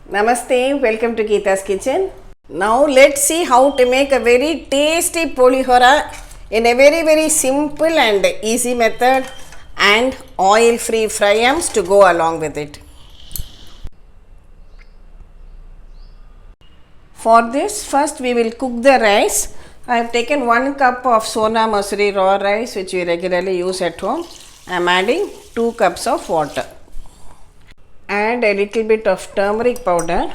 Namaste, welcome to Geeta's Kitchen. Now let's see how to make a very tasty Pulihora in a very simple and easy method and oil-free fryums to go along with it. For this, first we will cook the rice. I have taken 1 cup of Sona Masuri raw rice which we regularly use at home. I am adding 2 cups of water. Add a little bit of turmeric powder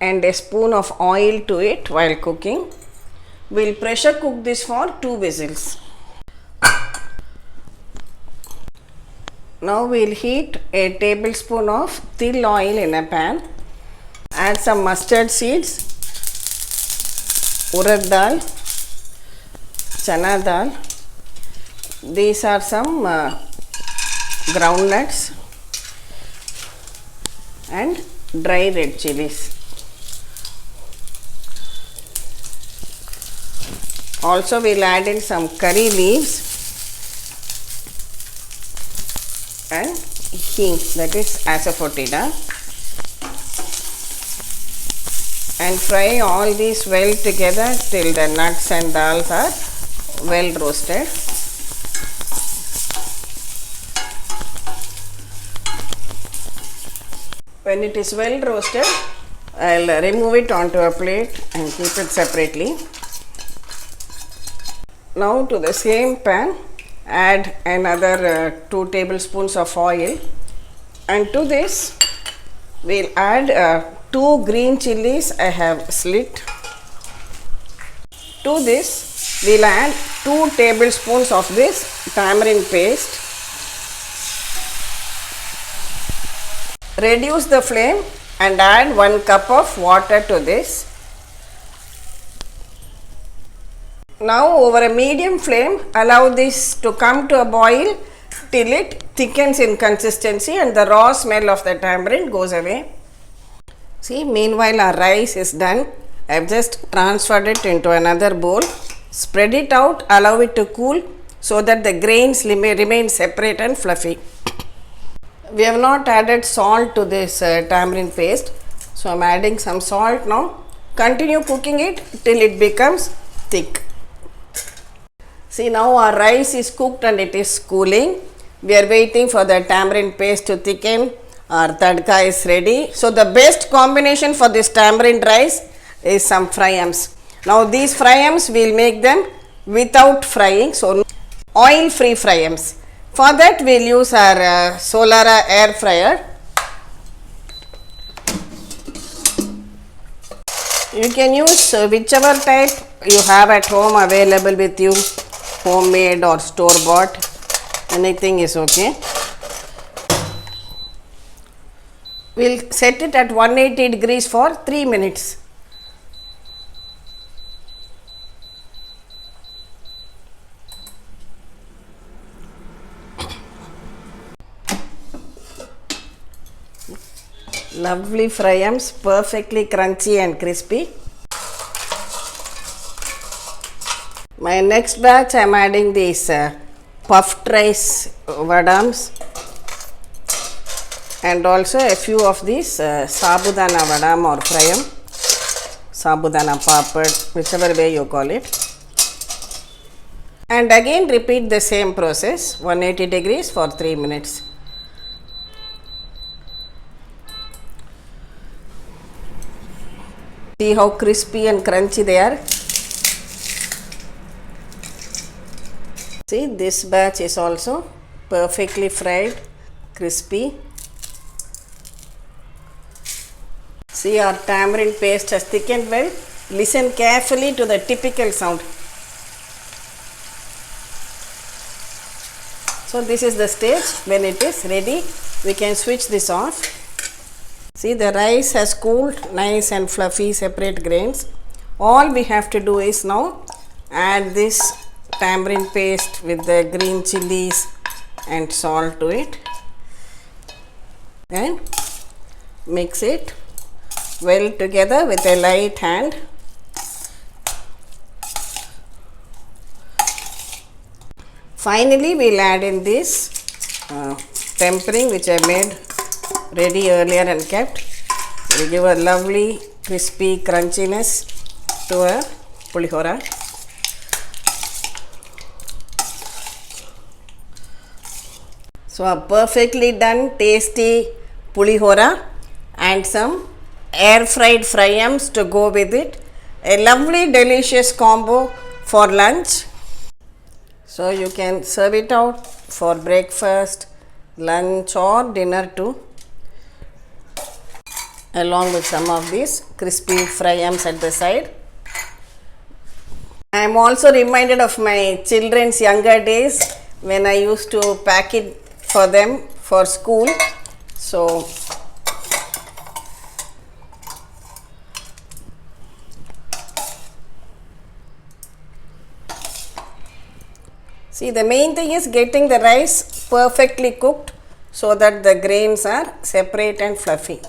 and a spoon of oil to it while cooking. We will pressure cook this for 2 whistles. Now we will heat a tablespoon of til oil in a pan. Add some mustard seeds, Urad dal, Channa dal. These are some groundnuts and dry red chillies. Also we will add in some curry leaves and hing, that is asafoetida, and fry all these well together till the nuts and dals are well roasted. When it is well roasted, I will remove it onto a plate and keep it separately. Now to the same pan, add another 2 tablespoons of oil, and to this we will add 2 green chillies I have slit. To this we will add 2 tablespoons of this tamarind paste. Reduce the flame and add 1 cup of water to this. Now over a medium flame, allow this to come to a boil till it thickens in consistency and the raw smell of the tamarind goes away. See, meanwhile our rice is done. I have just transferred it into another bowl. Spread it out, allow it to cool so that the grains remain separate and fluffy. We have not added salt to this tamarind paste, so I am adding some salt now. Continue cooking it till it becomes thick. See, now our rice is cooked and it is cooling. We are waiting for the tamarind paste to thicken. Our tadka is ready. So the best combination for this tamarind rice is some fryums. Now these fryums we will make them without frying, so oil-free fryums. For that we will use our Solara air fryer. You can use whichever type you have at home available with you, homemade or store-bought, anything is okay. We will set it at 180 degrees for 3 minutes. Lovely fryums, perfectly crunchy and crispy. My next batch I am adding these puffed rice vadams and also a few of these sabudana vadam or fryum, sabudana papad, whichever way you call it. And again repeat the same process, 180 degrees for 3 minutes. See how crispy and crunchy they are. See, this batch is also perfectly fried, crispy. See, our tamarind paste has thickened well. Listen carefully to the typical sound. So this is the stage. When it is ready, we can switch this off. See, the rice has cooled, nice and fluffy, separate grains. All we have to do is now add this tamarind paste with the green chillies and salt to it and mix it well together with a light hand. Finally, we will add in this tempering which I made ready earlier and kept. Will give a lovely crispy crunchiness to a pulihora. So a perfectly done tasty pulihora and some air fried fryums to go with it. A lovely delicious combo for lunch. So you can serve it out for breakfast, lunch or dinner too, along with some of these crispy fryums at the side. I am also reminded of my children's younger days when I used to pack it for them for school. So see, the main thing is getting the rice perfectly cooked so that the grains are separate and fluffy.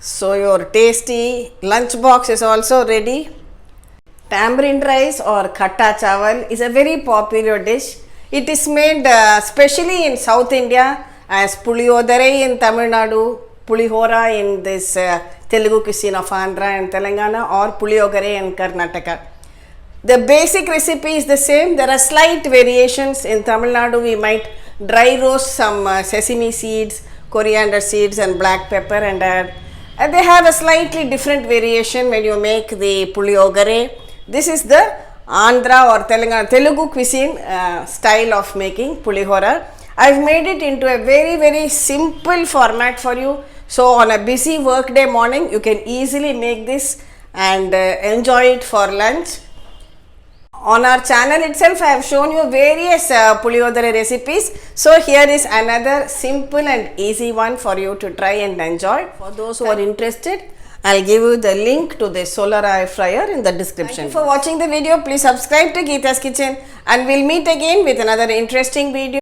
So your tasty lunchbox is also ready. Tamarind rice or khatta chawal is a very popular dish. It is made especially in South India as Pulihora in Tamil Nadu, Pulihora in this Telugu cuisine of Andhra and Telangana, or Pulihogare in Karnataka. The basic recipe is the same. There are slight variations. In Tamil Nadu we might dry roast some sesame seeds, coriander seeds and black pepper and add. They have a slightly different variation when you make the pulihogare. This is the Andhra or Telugu cuisine style of making pulihora. I've made it into a very simple format for you. So on a busy workday morning, you can easily make this and enjoy it for lunch. On our channel itself, I have shown you various pulihogare recipes. So here is another simple and easy one for you to try and enjoy. For those who are interested, I'll give you the link to the solar air fryer in the description. Thank you for watching the video. Please subscribe to Geeta's Kitchen and we'll meet again with another interesting video.